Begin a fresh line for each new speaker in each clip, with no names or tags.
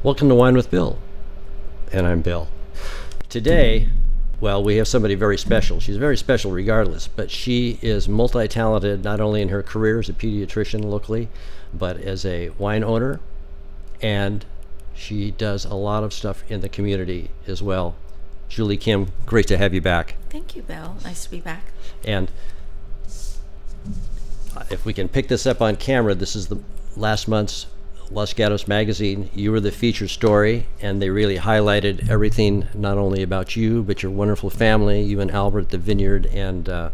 Welcome to Wine with Bill, and I'm Bill. Today, well, we have somebody very special. She's very special regardless, but she is multi-talented not only in her career as a pediatrician locally, but as a wine owner, and she does a lot of stuff in the community as well. Julie Kim, great to have you back.
Thank you, Bill. Nice to be back.
And if we can pick this up on camera, this is the last month's Los Gatos magazine. You were the featured story, and they really highlighted everything, not only about you, but your wonderful family, you and Albert, the vineyard, and I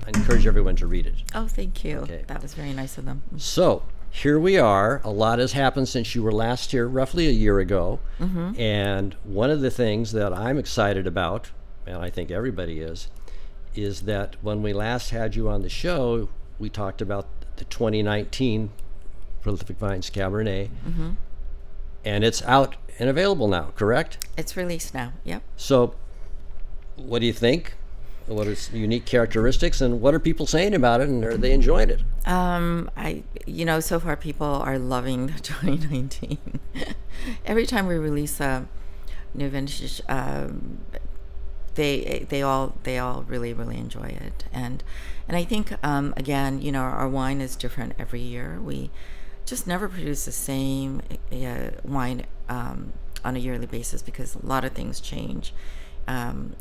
encourage everyone to read it.
Oh, thank you.
Okay.
That was very nice of them.
So here we are. A lot has happened since you were last here, roughly a year ago.
Mm-hmm.
And one of the things that I'm excited about, and I think everybody is that when we last had you on the show, we talked about the 2019 Prolific Vines Cabernet,
Mm-hmm.
and it's out and available now, correct?
It's released now. Yep.
So what do you think? What are its unique characteristics, and what are people saying about it, and are they enjoying it?
So far people are loving the 2019. Every time we release a new vintage, they all really enjoy it, and I think again, our wine is different every year. We just never produce the same wine on a yearly basis because a lot of things change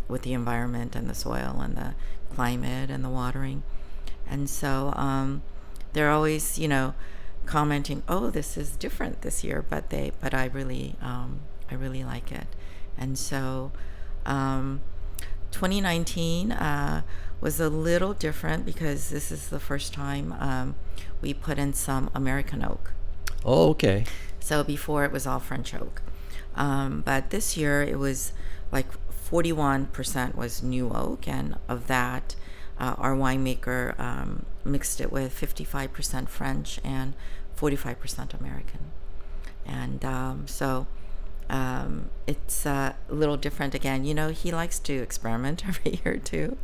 with the environment and the soil and the climate and the watering, and so they're always commenting, oh, this is different this year, but I really like it. And so 2019 was a little different because this is the first time we put in some American oak.
Oh, okay.
So before it was all French oak. But this year it was like 41% was new oak, and of that, our winemaker mixed it with 55% French and 45% American. And so it's a little different again. He likes to experiment every year too.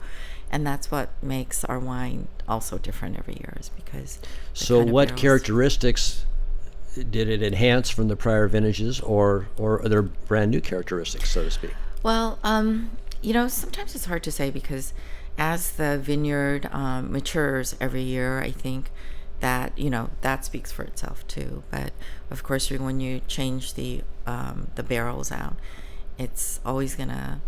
And that's what makes our wine also different every year, is because.
So what characteristics did it enhance from the prior vintages, or are there brand new characteristics, so to speak?
Well, sometimes it's hard to say because as the vineyard matures every year, I think that, that speaks for itself too. But of course, when you change the barrels out, it's always going to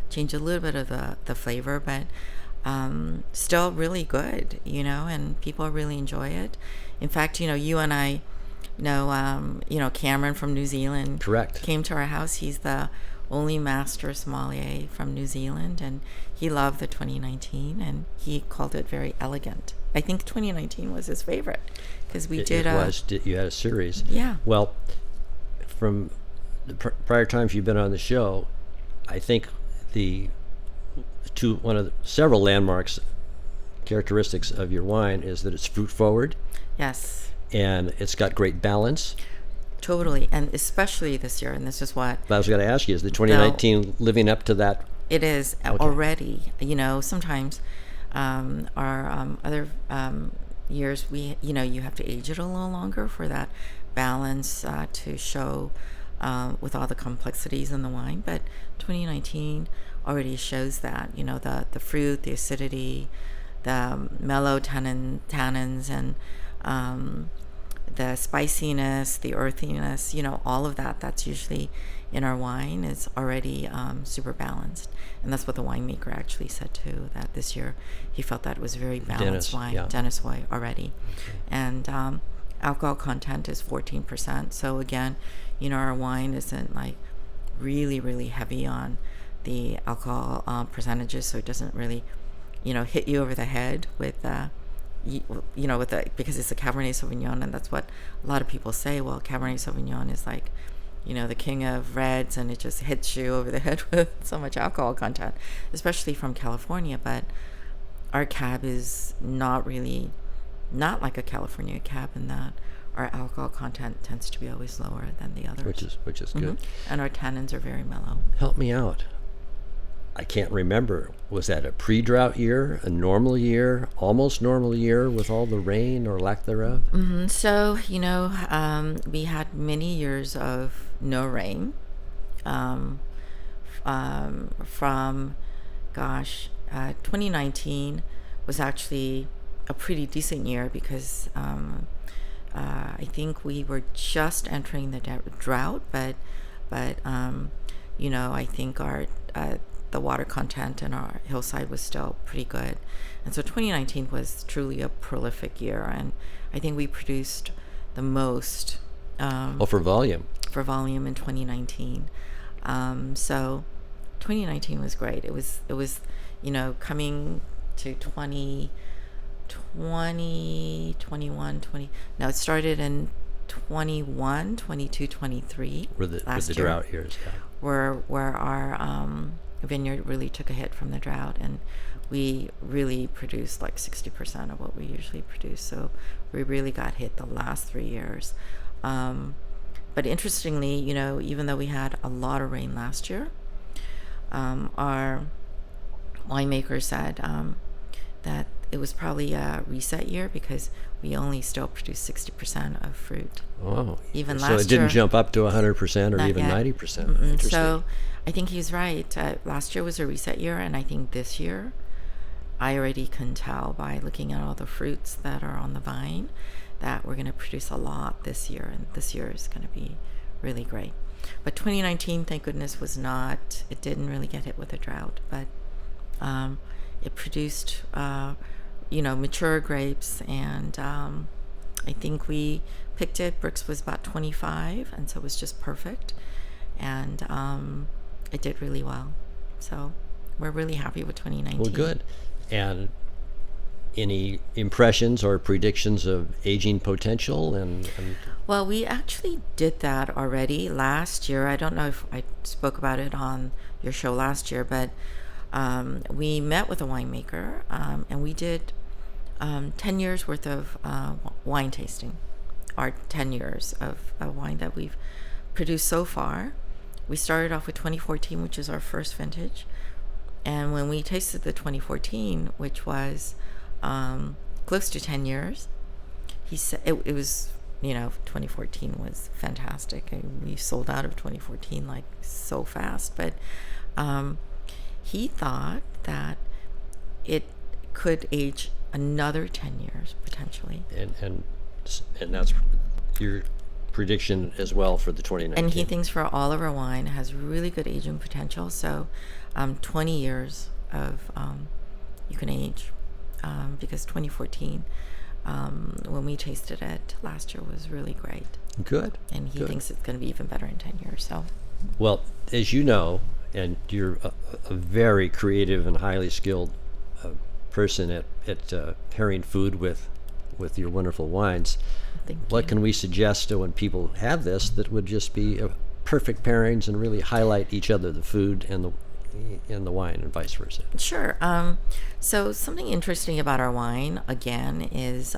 change a little bit of the flavor, but still really good, and people really enjoy it. In fact, you and I know, Cameron from New Zealand.
Correct.
Came to our house. He's the only master sommelier from New Zealand, and he loved the 2019, and he called it very elegant. I think 2019 was his favorite because you
had a series.
Yeah.
Well, from the prior times you've been on the show, I think one of the several landmarks characteristics of your wine is that it's fruit forward.
Yes.
And it's got great balance.
Totally, and especially this year, and this is what
I was going to ask you: is the 2019 living up to that?
It is already. Sometimes our other years, you have to age it a little longer for that balance to show with all the complexities in the wine. But 2019 already shows that. The fruit, the acidity, the mellow tannins, and the spiciness, the earthiness, all of that's usually in our wine is already super balanced. And that's what the winemaker actually said too, that this year he felt that it was very balanced wine, Dennis Hoy already. Okay. And alcohol content is 14%. So again, our wine isn't like really, really heavy on the alcohol percentages, so it doesn't really, hit you over the head with because it's a Cabernet Sauvignon, and that's what a lot of people say. Well, Cabernet Sauvignon is like, the king of reds, and it just hits you over the head with so much alcohol content, especially from California. But our cab is not like a California cab in that our alcohol content tends to be always lower than the others.
Which is good.
And our tannins are very mellow.
Help me out. I can't remember. Was that a pre-drought year, a normal year, almost normal year with all the rain or lack thereof?
So, we had many years of no rain. Um, from, 2019 was actually a pretty decent year because I think we were just entering the drought, but I think our the water content in our hillside was still pretty good, and so 2019 was truly a prolific year, and I think we produced the most
For volume.
for volume in 2019. So 2019 was great. It was coming to 20, 21, 20. No, it started in 21, 22, 23
With the
last year,
drought years. Yeah.
where our vineyard really took a hit from the drought, and we really produced like 60% of what we usually produce. So we really got hit the last 3 years. But interestingly, even though we had a lot of rain last year, our winemaker said that it was probably a reset year because we only still produced 60% of fruit.
Oh,
Even
so
last
it didn't
year,
jump up to 100% or
not
even
yet.
90%.
Mm-mm.
Interesting.
So I think he's right. Last year was a reset year, and I think this year, I already can tell by looking at all the fruits that are on the vine that we're going to produce a lot this year, and this year is going to be really great. But 2019, thank goodness, it didn't really get hit with a drought, but it produced, mature grapes, and I think we picked it. Brix was about 25, and so it was just perfect, and it did really well. So we're really happy with 2019.
Well, good. And any impressions or predictions of aging potential?
Well, we actually did that already last year. I don't know if I spoke about it on your show last year, but we met with a winemaker, and we did 10 years worth of wine tasting, our 10 years of wine that we've produced so far. We started off with 2014, which is our first vintage. And when we tasted the 2014, which was close to 10 years, he said it was, 2014 was fantastic. And we sold out of 2014 like so fast. But he thought that it could age another 10 years potentially.
And that's your prediction as well for the 2019.
And he thinks for all of our wine has really good aging potential. So 20 years of you can age, because 2014, when we tasted it last year, was really great.
Good.
And he
Good.
thinks it's going to be even better in 10 years. So,
Well, as you know, and you're a very creative and highly skilled person at pairing food with your wonderful wines. What can we suggest to when people have this that would just be perfect pairings and really highlight each other, the food and the wine, and vice versa?
Sure. So something interesting about our wine, again, is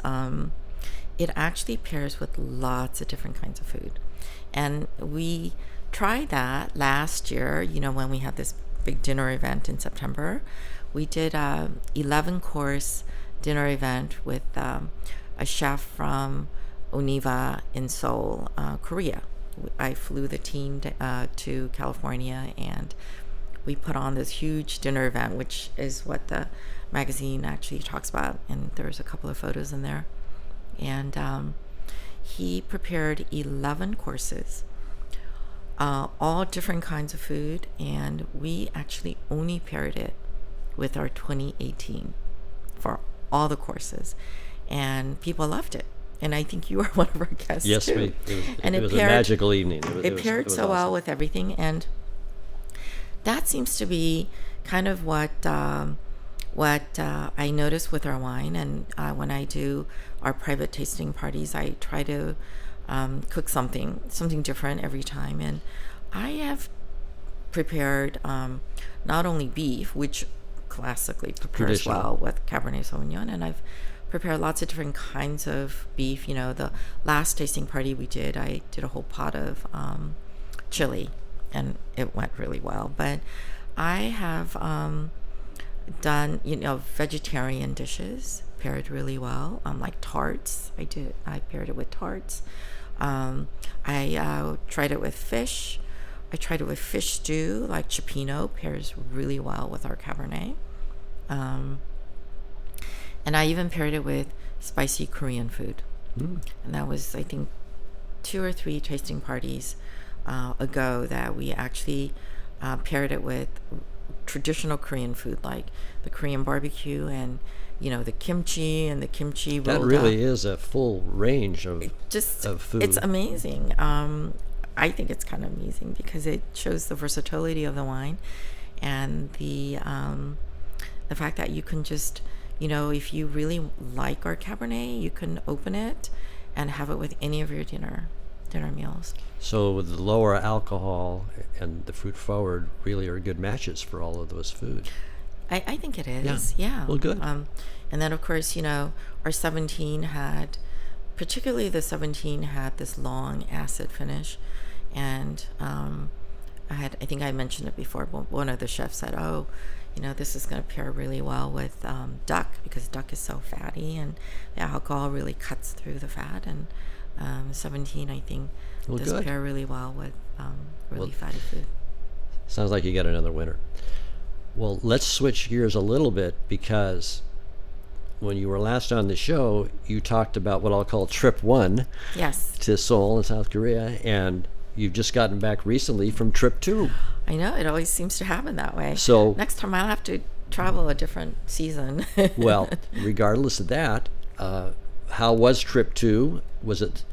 it actually pairs with lots of different kinds of food. And we tried that last year, when we had this big dinner event in September. We did a 11-course dinner event with a chef from Oniva in Seoul, Korea. I flew the team to California, and we put on this huge dinner event, which is what the magazine actually talks about, and there's a couple of photos in there. And he prepared 11 courses, all different kinds of food, and we actually only paired it with our 2018 for all the courses, and people loved it. And I think you were one of our guests.
Yes,
too.
it was a magical evening.
It paired so well with everything, and that seems to be kind of what I notice with our wine. And when I do our private tasting parties, I try to cook something different every time. And I have prepared not only beef, which classically prepares well with Cabernet Sauvignon, and I've prepared lots of different kinds of beef. The last tasting party we did, I did a whole pot of chili, and it went really well. But I have done, vegetarian dishes paired really well. Like tarts. I paired it with tarts. I tried it with fish. I tried it with fish stew, like cioppino pairs really well with our Cabernet. And I even paired it with spicy Korean food. And that was, I think, 2 or 3 tasting parties ago that we actually paired it with traditional Korean food, like the Korean barbecue and the kimchi and the kimchi rolled
That
up.
really is a full range of food.
It's amazing. I think it's kind of amazing because it shows the versatility of the wine and the fact that you can just, if you really like our Cabernet, you can open it and have it with any of your dinner meals.
So with the lower alcohol and the fruit forward really are good matches for all of those foods.
I think it is. Yeah.
Well, good.
And then, of course, our 17 had, particularly the 17 had this long acid finish. And I think I mentioned it before, but one of the chefs said, oh, this is going to pair really well with duck because duck is so fatty and the alcohol really cuts through the fat. And 17, I think, does
good.
pair really well with really fatty food.
Sounds like you got another winner. Well, let's switch gears a little bit because when you were last on the show, you talked about what I'll call trip 1
Yes.
to Seoul in South Korea, and you've just gotten back recently from trip 2.
I know, it always seems to happen that way.
So
next time I'll have to travel a different season.
Well, regardless of that, how was trip 2? Was it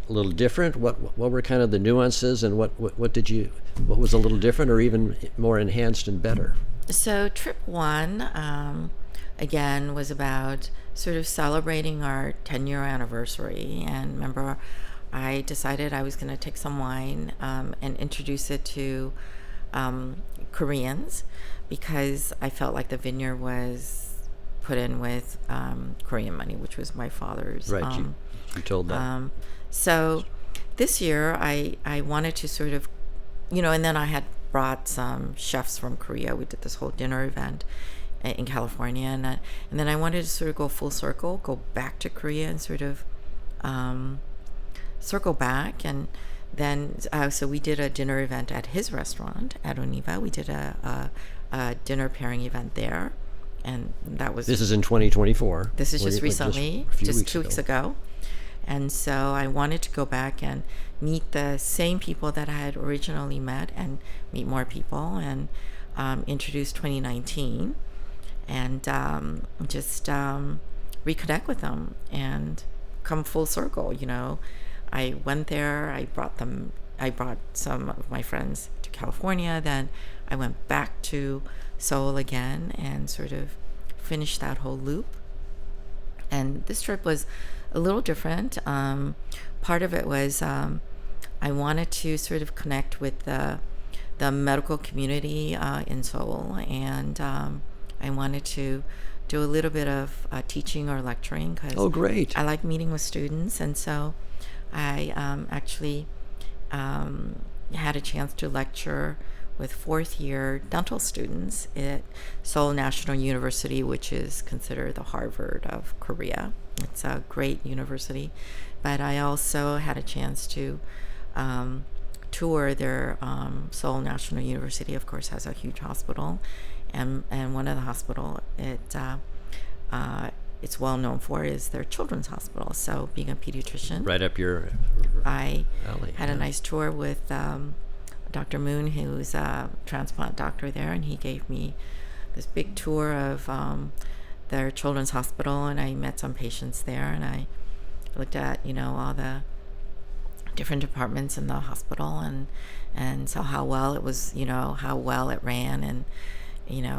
a little different? What were kind of the nuances, and what was a little different or even more enhanced and better?
So trip 1, again, was about sort of celebrating our 10-year anniversary. And remember, I decided I was going to take some wine and introduce it to Koreans because I felt like the vineyard was put in with Korean money, which was my father's.
Right, you told that.
So this year I wanted to sort of, and then I had brought some chefs from Korea. We did this whole dinner event in California, and then I wanted to sort of go full circle, go back to Korea and sort of circle back. And then so we did a dinner event at his restaurant at Oniva. We did a dinner pairing event there, and that was
This is in 2024.
this is just recently,
a few
just
weeks
2 weeks ago. And so I wanted to go back and meet the same people that I had originally met and meet more people and introduce 2019 and just reconnect with them and come full circle. I went there, I brought some of my friends to California, then I went back to Seoul again and sort of finished that whole loop. And this trip was a little different. Part of it was I wanted to sort of connect with the medical community in Seoul, and I wanted to do a little bit of teaching or lecturing because
great.
I like meeting with students, and so I actually had a chance to lecture with 4th year dental students at Seoul National University, which is considered the Harvard of Korea. It's a great university. But I also had a chance to tour their Seoul National University, of course, has a huge hospital. And one of the hospital it's well known for is their children's hospital. So being a pediatrician,
Right up your
I
alley.
had a nice tour with Dr. Moon, who's a transplant doctor there, and he gave me this big tour of their children's hospital, and I met some patients there, and I looked at all the different departments in the hospital and saw how well it was, how well it ran, and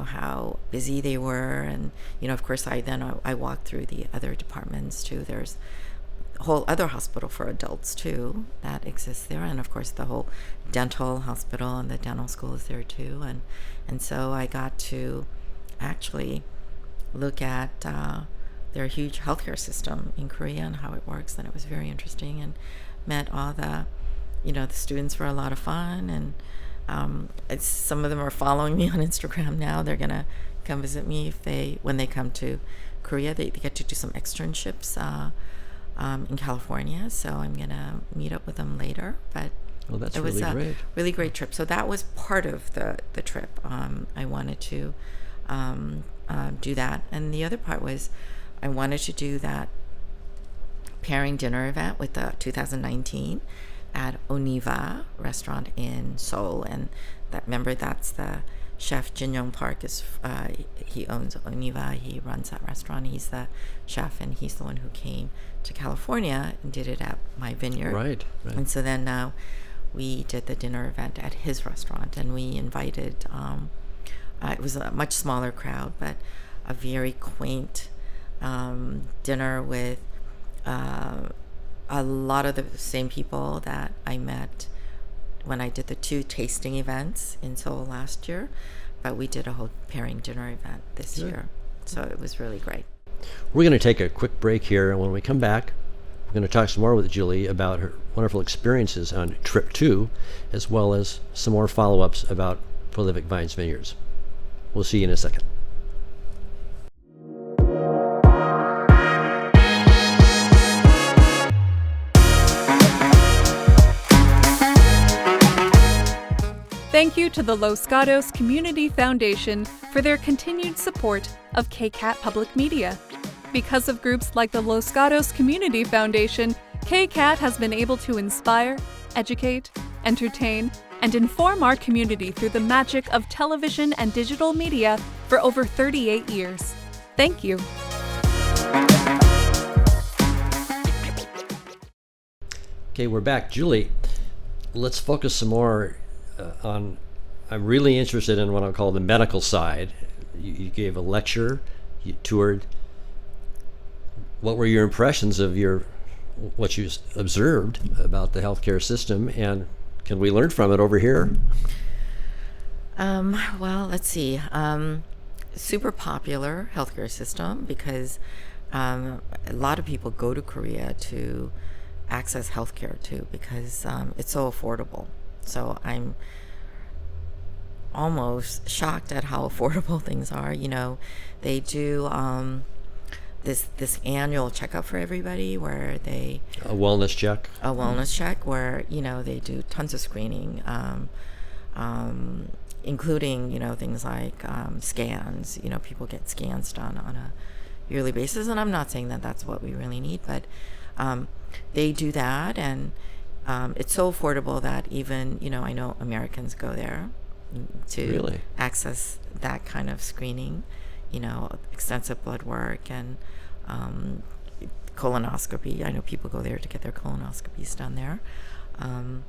how busy they were. And of course I walked through the other departments too. There's a whole other hospital for adults too that exists there, and of course the whole dental hospital and the dental school is there too. And so I got to actually look at their huge healthcare system in Korea and how it works, and it was very interesting, and met all the the students were a lot of fun, and some of them are following me on Instagram now. They're gonna come visit me when they come to Korea. They get to do some externships in California, so I'm gonna meet up with them later. But
Well, that's
it was
really
a
great.
really great trip. So that was part of the trip. I wanted to do that, and the other part was I wanted to do that pairing dinner event with the 2019 at Oniva restaurant in Seoul, and that's the chef Jin Young Park he owns Oniva. He runs that restaurant. He's the chef, and he's the one who came to California and did it at my vineyard.
Right.
And so then we did the dinner event at his restaurant, and we invited. It was a much smaller crowd, but a very quaint dinner with a lot of the same people that I met when I did the 2 tasting events in Seoul last year, but we did a whole pairing dinner event this year. So it was really great.
We're going to take a quick break here, and when we come back, we're going to talk some more with Julie about her wonderful experiences on Trip 2, as well as some more follow-ups about Prolific Vines Vineyards. We'll see you in a second.
Thank you to the Los Gatos Community Foundation for their continued support of KCAT Public Media. Because of groups like the Los Gatos Community Foundation, KCAT has been able to inspire, educate, entertain, and inform our community through the magic of television and digital media for over 38 years. Thank you.
Okay, we're back. Julie, let's focus some more on, I'm really interested in what I'll call the medical side. You gave a lecture, you toured. What were your impressions of what you observed about the healthcare system, and can we learn from it over here?
Well, let's see. Super popular healthcare system because a lot of people go to Korea to access healthcare too because it's so affordable. So I'm almost shocked at how affordable things are. They do this annual checkup for everybody where
A wellness check?
A wellness check where, they do tons of screening, including, things like scans. People get scans done on a yearly basis. And I'm not saying that that's what we really need, but they do that. And it's so affordable that even, I know Americans go there to
Really?
access that kind of screening, extensive blood work and colonoscopy. I know people go there to get their colonoscopies done there. And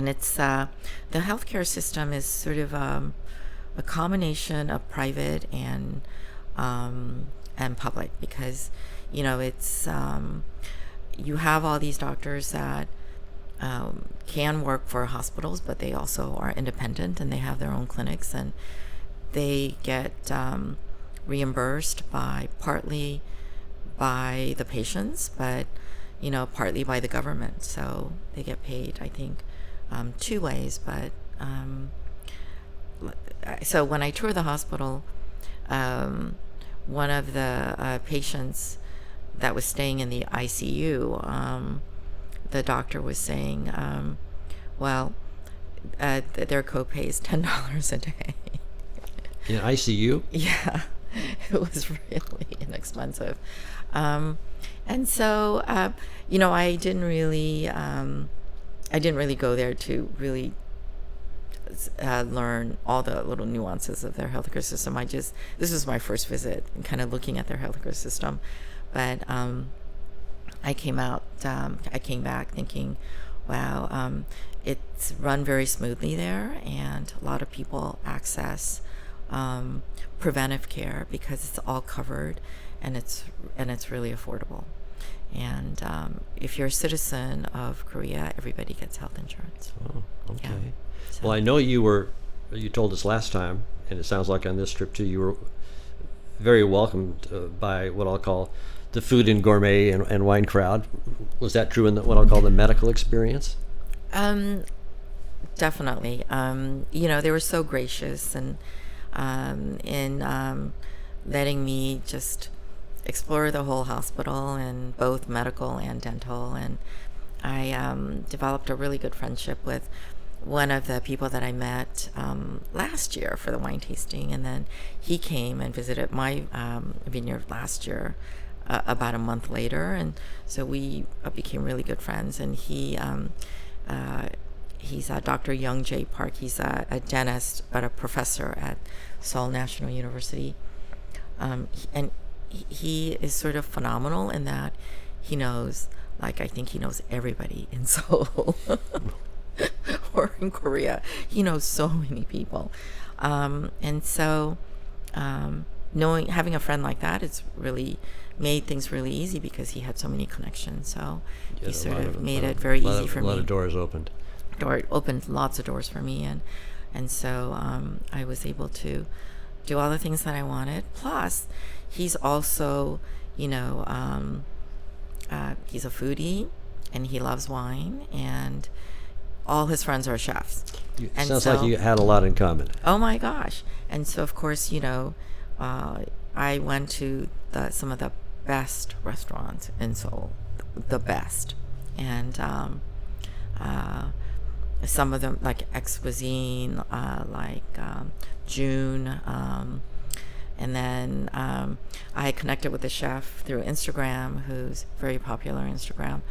it's the healthcare system is sort of a combination of private and public because, it's you have all these doctors that can work for hospitals, but they also are independent and they have their own clinics, and they get reimbursed partly by the patients, but partly by the government. So they get paid, I think, 2 ways. But so when I toured the hospital, one of the patients that was staying in the ICU, the doctor was saying, their copay is $10 a day.
In ICU?
Yeah, it was really inexpensive. And so, I didn't really go there to really learn all the little nuances of their healthcare system. This was my first visit and kind of looking at their healthcare system. But I came back thinking, wow, it's run very smoothly there, and a lot of people access preventive care because it's all covered, and it's really affordable. And if you're a citizen of Korea, everybody gets health insurance.
Oh, okay.
Yeah. So.
Well, I know you told us last time, and it sounds like on this trip too, you were very welcomed by what I'll call the food and gourmet and wine crowd. Was that true in what I'll call the medical experience?
Definitely. They were so gracious and in letting me just explore the whole hospital, and both medical and dental. And I developed a really good friendship with one of the people that I met last year for the wine tasting, and then he came and visited my vineyard last year, about a month later, and so we became really good friends. And he's Dr. Young J. Park. He's a dentist, but a professor at Seoul National University. And he is sort of phenomenal in that he knows, I think he knows everybody in Seoul or in Korea. He knows so many people. And so having a friend like that, it's really made things really easy because he had so many connections. So he sort of made it very easy for me.
A lot of doors opened.
It opened lots of doors for me, and so I was able to do all the things that I wanted. Plus, he's also, he's a foodie, and he loves wine, and all his friends are chefs.
Sounds like you had a lot in common.
Oh my gosh! And so, of course, I went to some of the best restaurants in Seoul, the best, and some of them like X Cuisine, June, and then I connected with a chef through Instagram who's very popular on Instagram,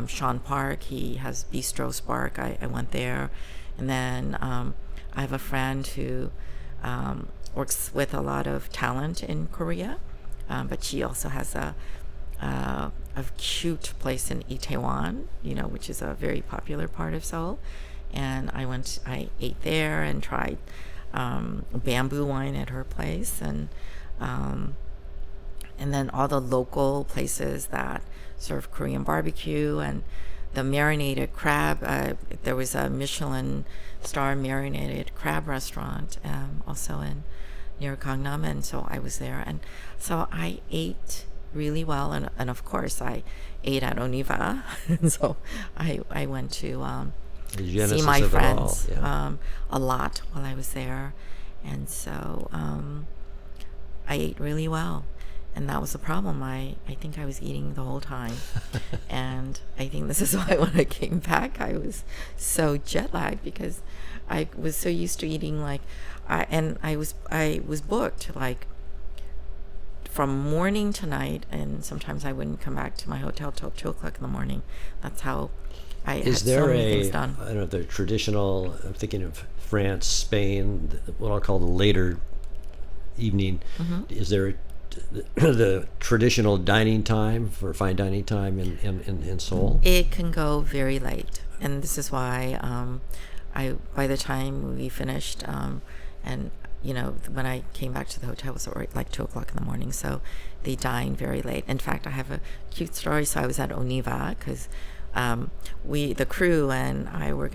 Sean Park. He has Bistro Spark. I went there, and then I have a friend who works with a lot of talent in Korea, but she also has a cute place in Itaewon, which is a very popular part of Seoul. And I ate there and tried bamboo wine at her place, and then all the local places that serve Korean barbecue and the marinated crab. There was a Michelin star marinated crab restaurant also near Gangnam, and so I was there, and so I ate really well, and of course I ate at Oniva, and so I went to see my friends a lot while I was there, and so I ate really well, and that was the problem. I think I was eating the whole time, and I think this is why when I came back I was so jet lagged, because I was so used to eating I was booked from morning to night, and sometimes I wouldn't come back to my hotel till 2:00 in the morning. That's how I had so many things done.
I don't know if they're traditional, I'm thinking of France, Spain, what I'll call the later evening. Mm-hmm. Is there the traditional dining time for fine dining time in Seoul?
It can go very late, and this is why by the time we finished, and when I came back to the hotel, it was already 2:00 in the morning, so they dine very late. In fact, I have a cute story. So I was at Oniva because the crew and I were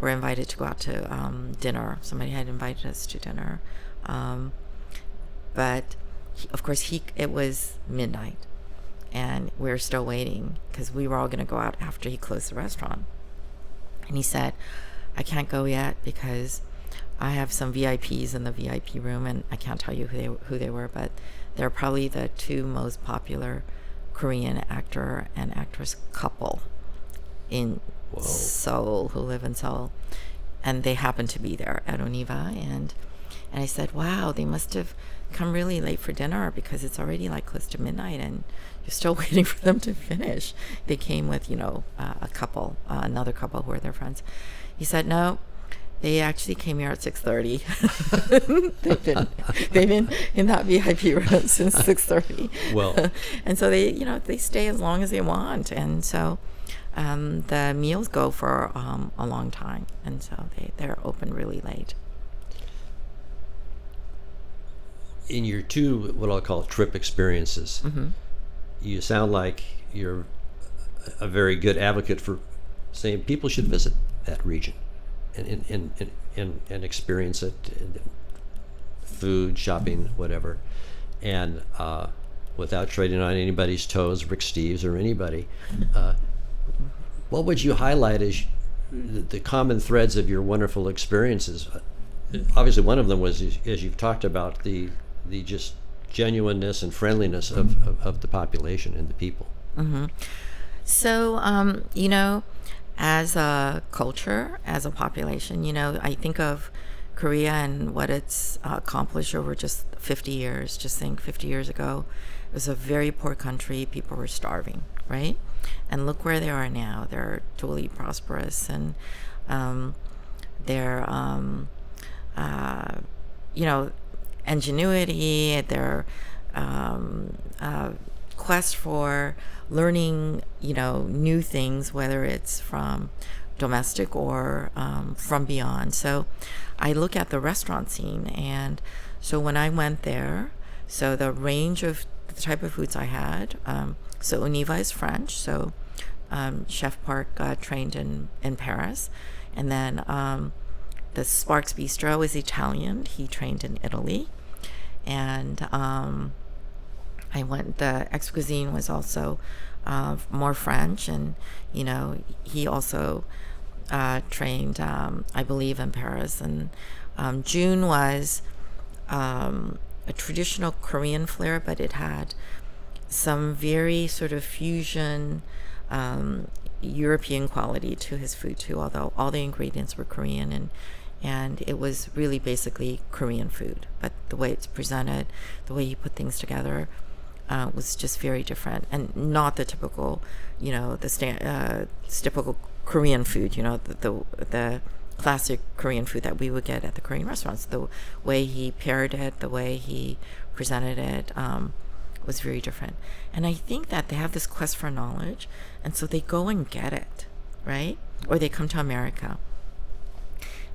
invited to go out to dinner. Somebody had invited us to dinner, but of course it was midnight, and we were still waiting because we were all going to go out after he closed the restaurant. And he said, "I can't go yet because I have some VIPs in the VIP room, and I can't tell you who they were, but they're probably the two most popular Korean actor and actress couple in Seoul, who live in Seoul, and they happen to be there at Oniva." And I said, "Wow, they must have come really late for dinner because it's already close to midnight, and you're still waiting for them to finish." They came with a couple, another couple who were their friends. He said, "No. They actually came here at 6:30. They've been in that VIP room since 6:30.
Well,
and so they stay as long as they want, and so the meals go for a long time, and so they're open really late.
In your two, what I'll call trip experiences, mm-hmm. you sound like you're a very good advocate for saying people should visit that region. And experience it, food, shopping, whatever, and without treading on anybody's toes, Rick Steves or anybody, what would you highlight as the common threads of your wonderful experiences. Obviously, one of them was, as you've talked about, the just genuineness and friendliness of the population and the people.
Mm-hmm. So, as a culture, as a population, I think of Korea and what it's accomplished over just 50 years. Just think 50 years ago, it was a very poor country. People were starving, right? And look where they are now. They're totally prosperous, and their, ingenuity, their quest for learning, new things, whether it's from domestic or from beyond. So I look at the restaurant scene, and so when I went there, so the range of the type of foods I had, so Univa is French, so Chef Park trained in Paris, and then the Sparks Bistro is Italian, he trained in Italy, and the Ex Cuisine was also more French, and he also trained, I believe, in Paris. And June was a traditional Korean flair, but it had some very sort of fusion European quality to his food too, although all the ingredients were Korean, and it was really basically Korean food, but the way it's presented, the way he put things together, was just very different, and not the typical, typical Korean food, the classic Korean food that we would get at the Korean restaurants. The way he paired it, the way he presented it, was very different. And I think that they have this quest for knowledge, and so they go and get it, right? Or they come to America,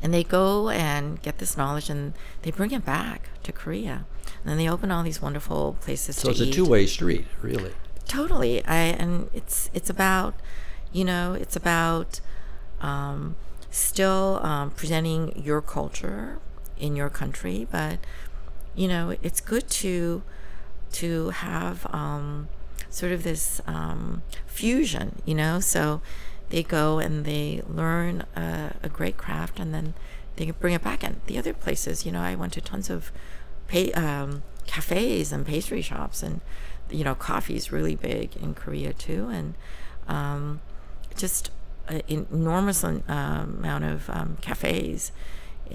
and they go and get this knowledge, and they bring it back to Korea. And then they open all these wonderful places to eat.
So it's a two-way street, really.
Totally. And it's about, still presenting your culture in your country, but it's good to have sort of this fusion, so they go and they learn a great craft, and then they bring it back. And the other places, I went to tons of cafes and pastry shops, and coffee is really big in Korea too, and just an enormous amount of cafes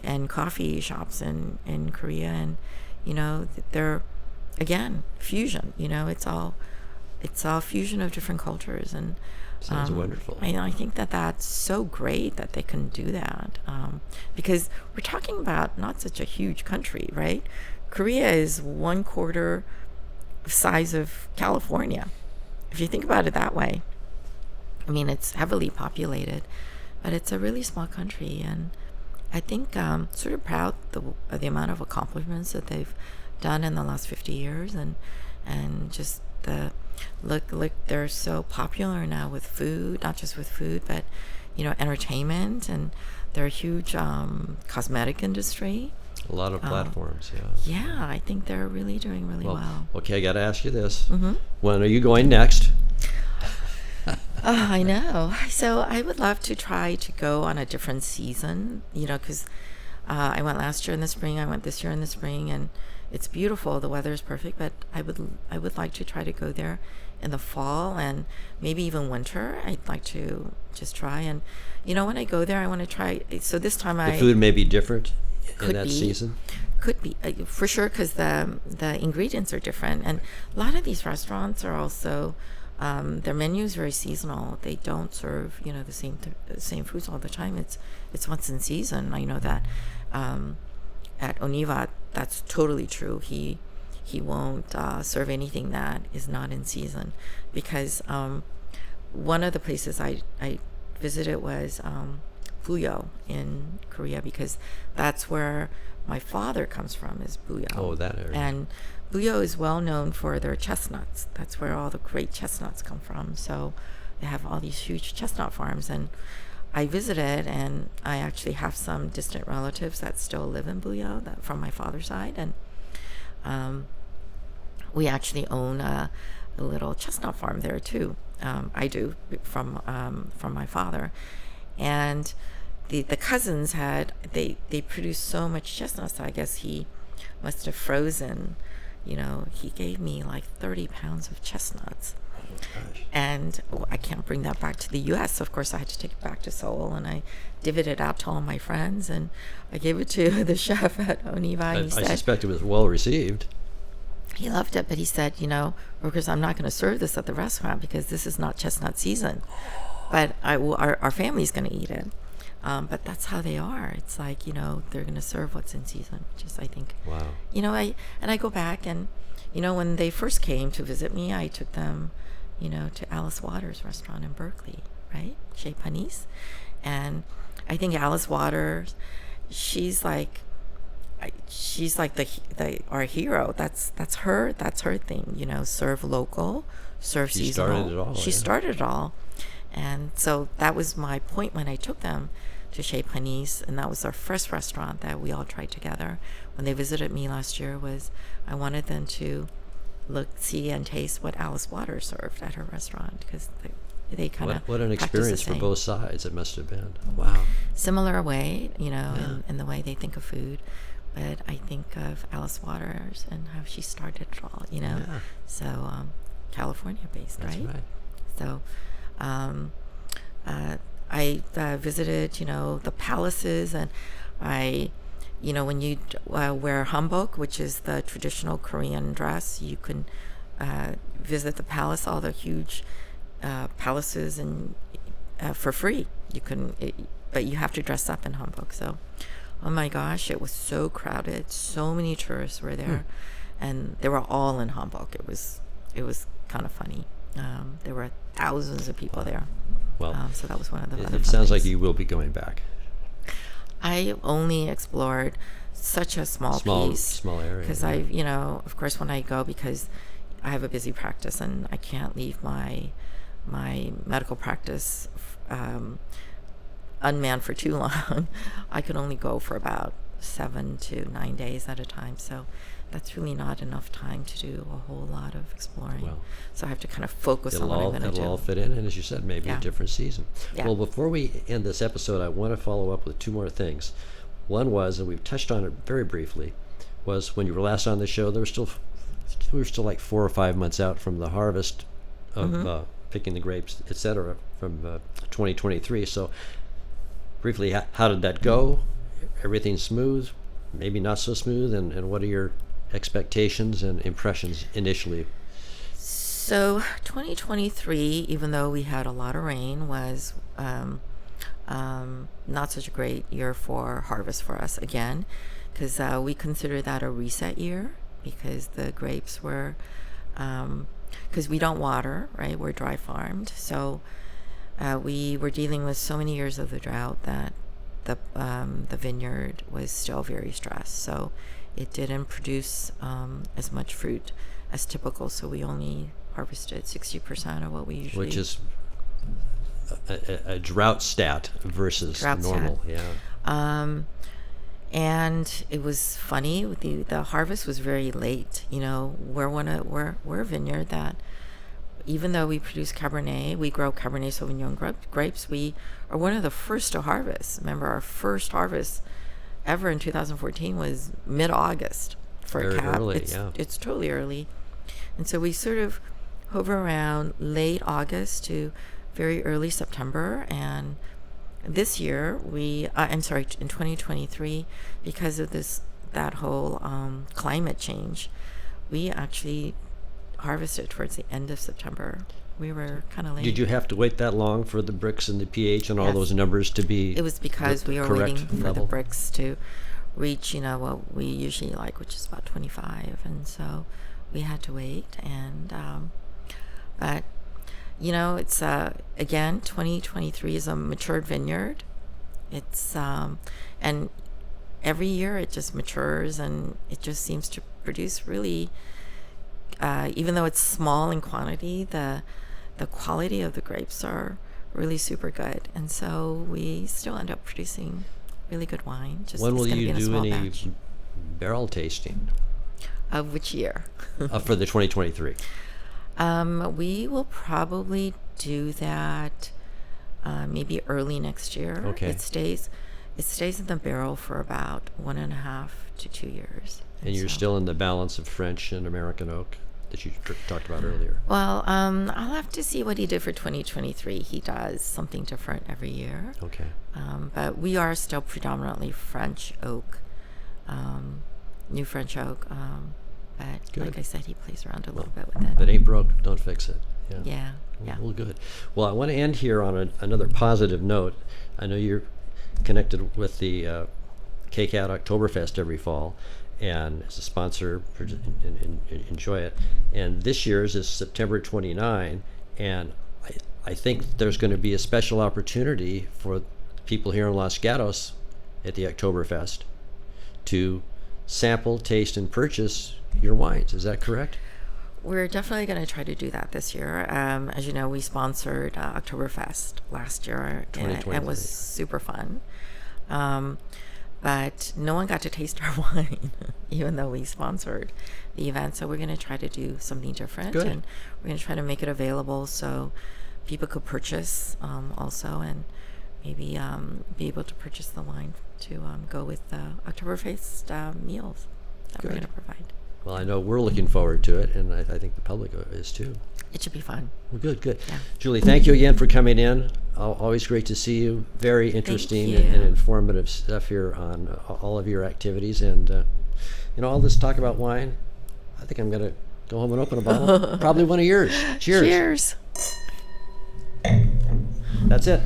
and coffee shops in Korea, and they're, again, fusion. It's all fusion of different cultures, and
sounds wonderful.
I think that's so great that they can do that, because we're talking about not such a huge country, right? Korea is 1/4 size of California, if you think about it that way. I mean, it's heavily populated, but it's a really small country, and I think sort of proud of the amount of accomplishments that they've done in the last 50 years, and just look, they're so popular now with food, not just with food, but entertainment, and they're a huge cosmetic industry.
A lot of platforms,
Yeah, I think they're really doing really well.
Okay, I got to ask you this.
Mm-hmm.
When are you going next?
I know. So I would love to try to go on a different season, because I went last year in the spring, I went this year in the spring, and it's beautiful. The weather is perfect, but I would like to try to go there in the fall and maybe even winter. I'd like to just try, and when I go there, I want to try. So this time
The food may be different in that
be.
season.
Could be, for sure, because the ingredients are different, and a lot of these restaurants are also their menu is very seasonal. They don't serve the same foods all the time. It's once in season. I know that at Univa, that's totally true. He won't serve anything that is not in season, because one of the places I visited was Buyo in Korea, because that's where my father comes from, is Buyo.
Oh, that area.
And Buyo is well known for their chestnuts. That's where all the great chestnuts come from. So they have all these huge chestnut farms, and I visited, and I actually have some distant relatives that still live in Buyo, that from my father's side, and we actually own a little chestnut farm there too. I do, from my father, And the cousins they produced so much chestnuts, so I guess he must have frozen, he gave me like 30 pounds of chestnuts.
Gosh.
And I can't bring that back to the U.S. So of course I had to take it back to Seoul, and I divvied it out to all my friends, and I gave it to the chef at Oniva.
I
And he said,
suspect it was well received.
he loved it, but he said, workers, I'm not going to serve this at the restaurant because this is not chestnut season. But our family's going to eat it. But that's how they are. It's like, they're going to serve what's in season, which is, I think,
Wow.
I go back and, when they first came to visit me, I took them, to Alice Waters' restaurant in Berkeley, right? Chez Panisse. And I think Alice Waters, she's like our hero. That's her thing, serve local, serve
She
seasonal.
started it all.
She
yeah.
started it all. And so that was my point when I took them to Chez Panisse, and that was our first restaurant that we all tried together. When they visited me last year, was I wanted them to look, see, and taste what Alice Waters served at her restaurant, because they kind of
What an experience for both sides it must have been. Wow.
similar way, in the way they think of food. But I think of Alice Waters and how she started it all,
Yeah.
So California based,
That's right.
So I visited, the palaces, and when you wear hanbok, which is the traditional Korean dress, you can visit the palace, all the huge palaces, and for free. But you have to dress up in hanbok. So, oh my gosh, it was so crowded. So many tourists were there, and they were all in hanbok. It was kind of funny. There were thousands of people there.
Well,
so that was one of the other
it
fun
sounds like
things.
you will be going back.
I only explored such a small piece.
Small area.
Because
yeah.
of course, when I go, because I have a busy practice and I can't leave my medical practice unmanned for too long. I could only go for about 7 to 9 days at a time. So that's really not enough time to do a whole lot of exploring.
Well,
so I have to kind of focus on what I'm going to do.
It'll all fit in, and as you said, maybe a
Yeah.
different season.
Yeah.
Well, before we end this episode, I want to follow up with two more things. One was, and we've touched on it very briefly, was when you were last on the show, we were still like 4 or 5 months out from the harvest of picking the grapes, etc., from 2023. So briefly, how did that go? Everything smooth? Maybe not so smooth? And what are your expectations and impressions initially?
So 2023, even though we had a lot of rain, was not such a great year for harvest for us again, because we consider that a reset year, because the grapes were, because we don't water, right? We're dry farmed. So we were dealing with so many years of the drought that the vineyard was still very stressed. So it didn't produce as much fruit as typical. So we only harvested 60% of what we usually.
Which is a drought stat versus
Drought
normal.
stat.
Yeah.
And it was funny. The harvest was very late. We're a vineyard that, even though we produce Cabernet, we grow Cabernet Sauvignon grapes. We are one of the first to harvest. Remember, our first harvest ever in 2014 was mid-August for
Very
a cab.
early, yeah.
It's totally early, and so we sort of hover around late August to very early September. And this year, in 2023, because of that whole climate change, we actually harvested towards the end of September. We were kind of late.
Did you have to wait that long for the bricks and the pH and all
Yes.
those numbers to be?
It was because
the
we were
correct
waiting for the
level?
bricks to reach, what we usually like, which is about 25, and so we had to wait. And but it's again, 2023 is a matured vineyard. It's and every year it just matures, and it just seems to produce really. Even though it's small in quantity, the quality of the grapes are really super good, and so we still end up producing really good wine. Just
When
it's
will
gonna be
you
in a
do
small
any
batch.
barrel tasting
Of which year?
for the 2023?
We will probably do that maybe early next year.
Okay.
It stays in the barrel for about 1.5 to 2 years.
And you're
so-
still in the balance of French and American oak that you talked about earlier.
Well, I'll have to see what he did for 2023. He does something different every year.
Okay.
But we are still predominantly French oak, new French oak. But
Good.
like I said, he plays around a little bit with it.
If it ain't broke, don't fix it.
Yeah, yeah.
Well, good. Well, I want to end here on another positive note. I know you're connected with the KCAT Oktoberfest every fall, and as a sponsor, enjoy it. And this year's is September 29, and I think there's going to be a special opportunity for people here in Los Gatos at the Oktoberfest to sample, taste, and purchase your wines. Is that correct?
We're definitely going to try to do that this year. As you know, we sponsored Oktoberfest last year, and it was super fun. But no one got to taste our wine, even though we sponsored the event. So we're going to try to do something different.
Good.
And we're going to try to make it available so people could purchase also, and maybe be able to purchase the wine to go with the Oktoberfest meals that we're
Good.
going to provide.
Well, I know we're looking forward to it, and I think the public is too.
It should be fun.
Well, good, good.
Yeah.
Julie, thank you again for coming in. Always great to see you. Very interesting
you.
and informative stuff here on all of your activities. And, all this talk about wine, I think I'm going to go home and open a bottle. Probably one of yours. Cheers.
Cheers.
That's it.